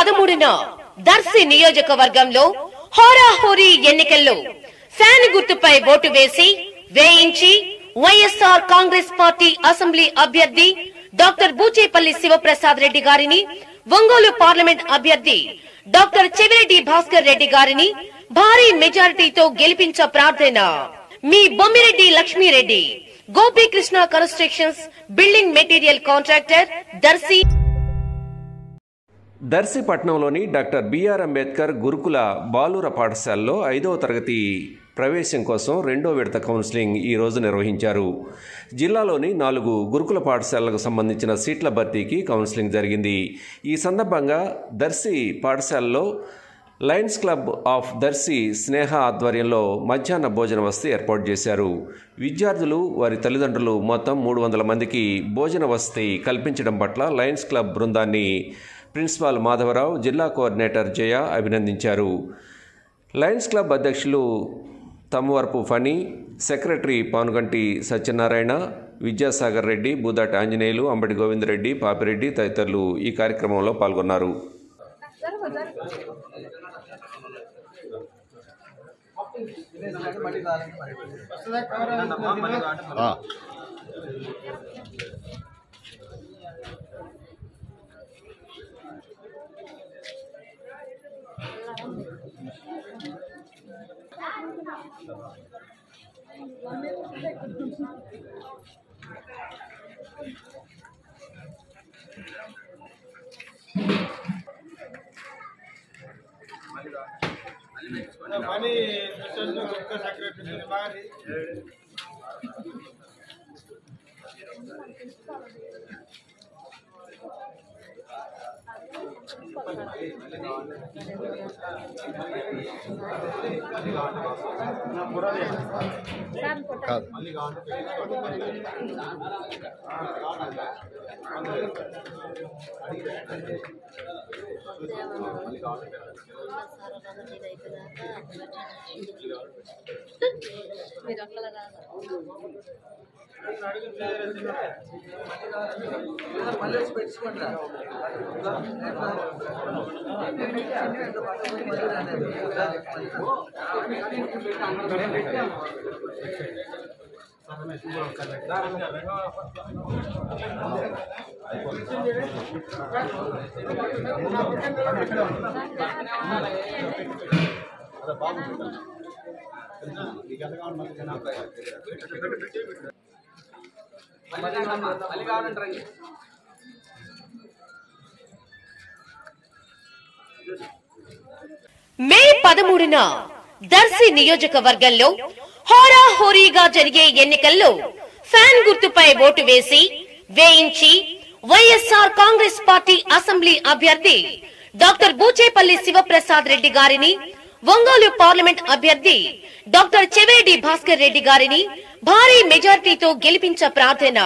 13న దర్శి నియోజకవర్గంలో హోరాహోరీ ఎన్నికల్లో ఫ్యాన్ గుర్తుపై ఓటు వేయించి వైఎస్ఆర్ కాంగ్రెస్ పార్టీ అసెంబ్లీ అభ్యర్థి డాక్టర్ బూచేపల్లి శివప్రసాద్ రెడ్డి గారిని, ఒంగోలు పార్లమెంట్ అభ్యర్థి డాక్టర్ చెవిరెడ్డి భాస్కర్ రెడ్డి గారిని భారీ మెజారిటీతో గెలిపించ ప్రార్థన. మీ Bommireddy Lakshmireddy, Gopikrishna constructions building material contractor, Darsi. Darsi పట్టణంలోని డాక్టర్ బిఆర్ అంబేద్కర్ గురుకుల బాలుర పాఠశాలలో 5వ తరగతి ప్రవేశం కోసం 2వ విడత కౌన్సిలింగ్ ఈ రోజు నిర్వహించారు. జిల్లాలోని 4 గురుకుల పాఠశాలలకు సంబంధించిన సీట్ల భర్తీకి కౌన్సిలింగ్ జరిగింది. ఈ సందర్భంగా దర్శి పాఠశాలలో లయన్స్ క్లబ్ ఆఫ్ దర్శి స్నేహ ఆధ్వర్యంలో మధ్యాహ్న భోజన వసతి ఏర్పాటు చేశారు. విద్యార్థులు, వారి తల్లిదండ్రులు మొత్తం 300 మందికి భోజన వసతి కల్పించడం పట్ల లయన్స్ క్లబ్ బృందాన్ని ప్రిన్సిపాల్ మాధవరావు, జిల్లా కోఆర్డినేటర్ జయ అభినందించారు. లయన్స్ క్లబ్ అధ్యక్షులు తమ్మవరపు ఫణి, సెక్రటరీ పానుగంటి సత్యనారాయణ, విద్యాసాగర్ రెడ్డి, బూదాటి ఆంజనేయులు, అంబటి గోవిందరెడ్డి, పాపిరెడ్డి తదితరులు ఈ కార్యక్రమంలో పాల్గొన్నారు. మే 13న దర్శి నియోజకవర్గంలో హోరాహోరీగా జరిగే ఎన్నికల్లో ఫ్యాన్ గుర్తుపై ఓటు వేయించి వైఎస్ఆర్ కాంగ్రెస్ పార్టీ అసెంబ్లీ అభ్యర్థి డాక్టర్ బూచేపల్లి శివప్రసాద్ రెడ్డి గారిని, ఒంగోలు పార్లమెంట్ అభ్యర్థి డాక్టర్ చెవిరెడ్డి భాస్కర్ రెడ్డి గారిని భారీ మెజారిటీతో గెలిపించ ప్రార్థన.